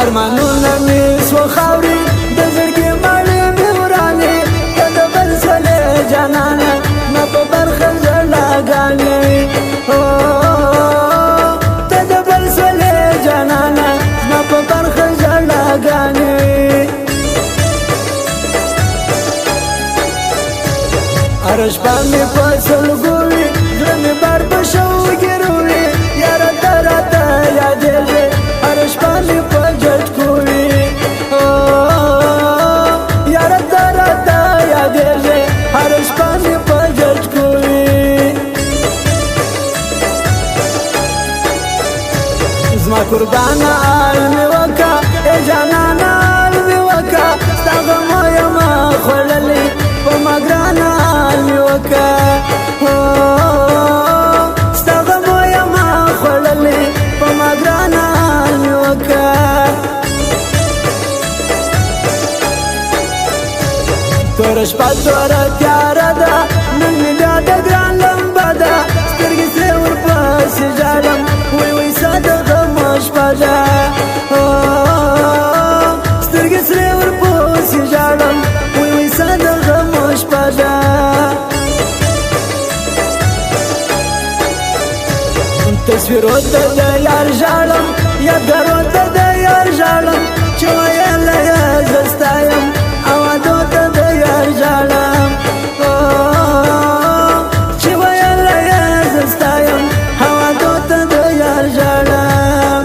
ارمانونه مې سو خاورې د زړګي مړې مې ورانې ته د بل سولې جانانه نه په برخه ژړاګانې ته د بل سولې جانانه نه په برخه ژړاګانې هره شپه مې په سلګو وي زړه مې بار په شوګې روي یاره ته راته یادېږې هره شپه مې په جټکو وي یاره ته راته یادېږې هره شپه مې په جټکو وي زما قربانه حال مې وکړه ای جانانه حال مې وکړه ستا غمو یمه خوړلې په ما ګرانه حال مې وکړه ستا غمو یمه خوړلې په ما ګرانه حال مې وکړه توره شپه توره تیاره ده نن مې بیا د ګران لمبه ده سترګې سرې ورپسې ژاړم وی وی ساده غمه شپه ده سترګې سرې ورپسې ژاړم وی وی ساده غمه شپه ده تصویرو ته د یار ژاړم یادګارو ته د یار ژاړم چې ویله یې زه ستایم اوادو ته د یار ژاړم چې ویله یې زه ستایم اوادو ته د یار ژاړم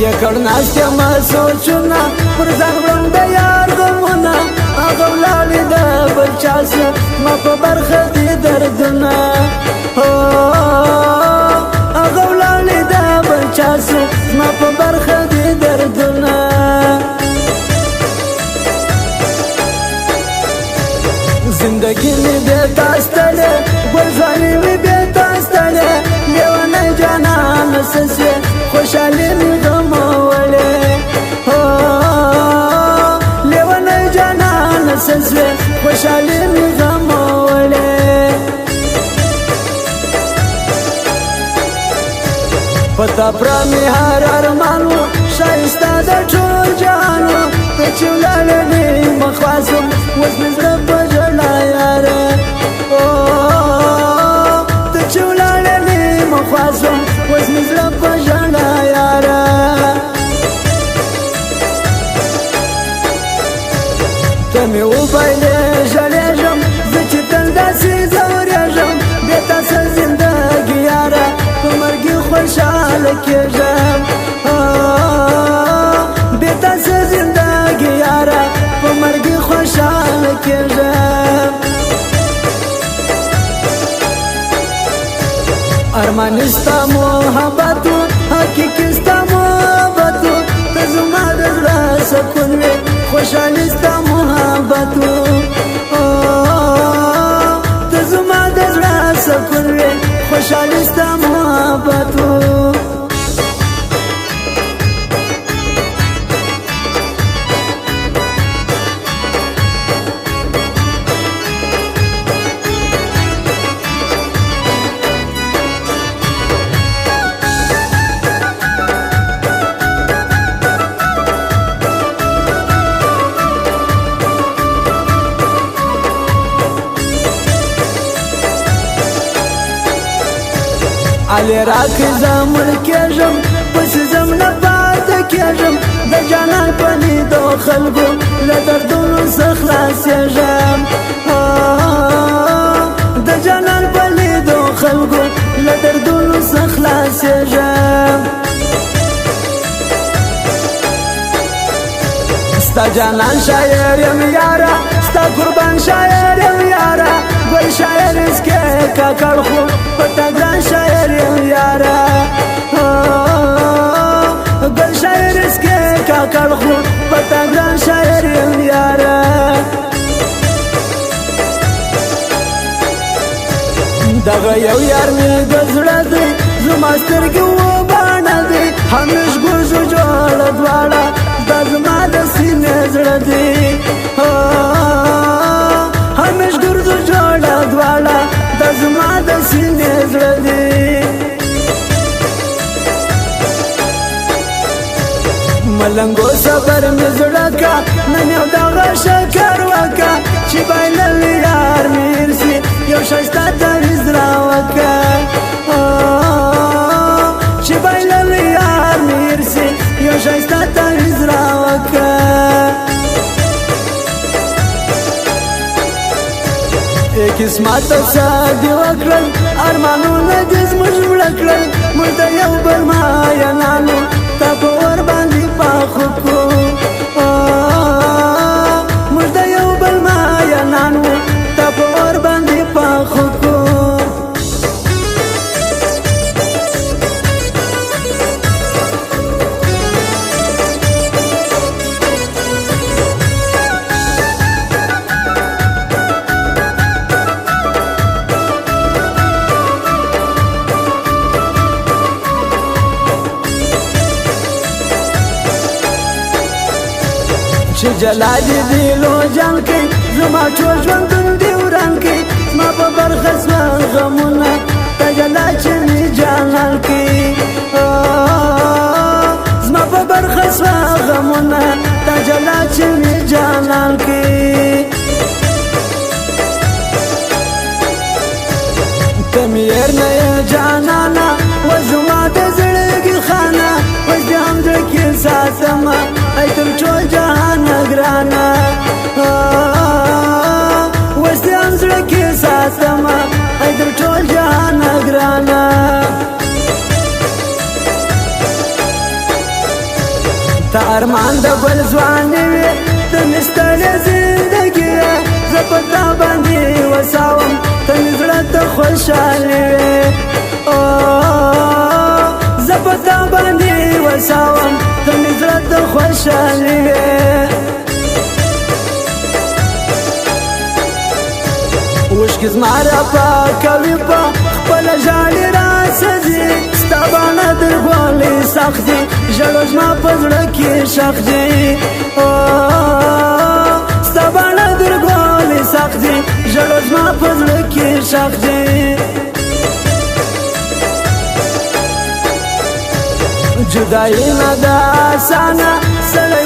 یکړ ناستیا ما سوچونه پر ځان وړم د یار غمونه هغه ولاړې د بل چا سه ما په برخه دي دردونه هغه ولاړې د بل چا سه ما په برخه دي دردونه زندگی می بیتا ستړې ګلځواني می بیتا ستړې لیونی جانان سسې خوشحالي می غموړې لیونی جانان سسې خوشحالي می غموړې پتا پر می هر ارمانو شایسته د ټول جهانو ته چې ولاړې مخواسم اوس مې زړه په ژړا یاره ته چې ولاړې مخواسم اوس مې زړه په ژړا یاره ته مې وبایلې ژړېږم زه چې تل داسې ځورېږم بې تا څه زندګي یاره په مرګي خوشحاله کېږم بې تا څه زندګي یاره په مرګي خوشحاله کېږم ارمان ستا محبتو حقیقي ستا محبتو ته زما د زړه سکون وې خوشحالي ستا محبتو ته زما د زړه سکون وې خوشحالي ستا محبتو علی راکی زمر کېږم پسې ځم نه پاته کېږم د جانان په لیدو خلکو له دردونو څخه خلاصېږم د جانان په لیدو خلکو له دردونو څخه خلاصېږم ستا جانان شاعر یم یاره ستا قربان شاعر یم یاره ګل شاعر اسکې کاکړ خو پتا ګران شاعر یم یاره ګل شاعر اسکې کاکړ خو پتا ګران شاعر یم یاره دغه یو یار مې د زړه دی زما سترګې وباڼه دی همیش ګوزو جوړه دواړه دا زما د سینې زړه دی همیش ګرځو جوړه دواړه دا زما د سینې زړه دی ملنګو صبر مې زړه کا نن یو دغه شکر وکا چې بایلل یار مې رسي یو ښایسته تعویض راوکا چې بایلل یار مې رسي یو ښایسته تعویض راوکا قسمت سادي وکړل ارمانونه دې زموږ مړه کړل موږ د یو بل ماینانو تا په ور باندې پاخو کو موږ د یو بل ماینانو تا په ور باندې پاخو کو چې جلال دی لو جان کې زما ټول ژوندون دی وران کې زما په برخه سوه غمونه ته جلال چې مې جانان کې زما په برخه سوه غمونه ته جلال چې مې جانان کې ته مې هېر نه یې جانانه و زما د زړګي خانه اوس دې هم زړه کې ساتمه ای تر ټول جهان ګرانه اوس دې هم زړه کې ساتمه ای تر ټول جهان ګرانه ته ارمان د بل ځوانې وې ته مې ستړې زندګي زه په تا باندې وساوم ته مې زړه ته خوشحالې وې زه په تا باندې وساوم ته مې زړه ته خوشحالې وې اوښکې زما راپاکوي په خپله ژاړې راسځي ستا باڼه درګولې سخت دي ژړو زما په زړه کې شخ دي ستا باڼه درګولې سخت دي ژړو زما په زړه کې شخ دي جدایي نه ده اسانه سړی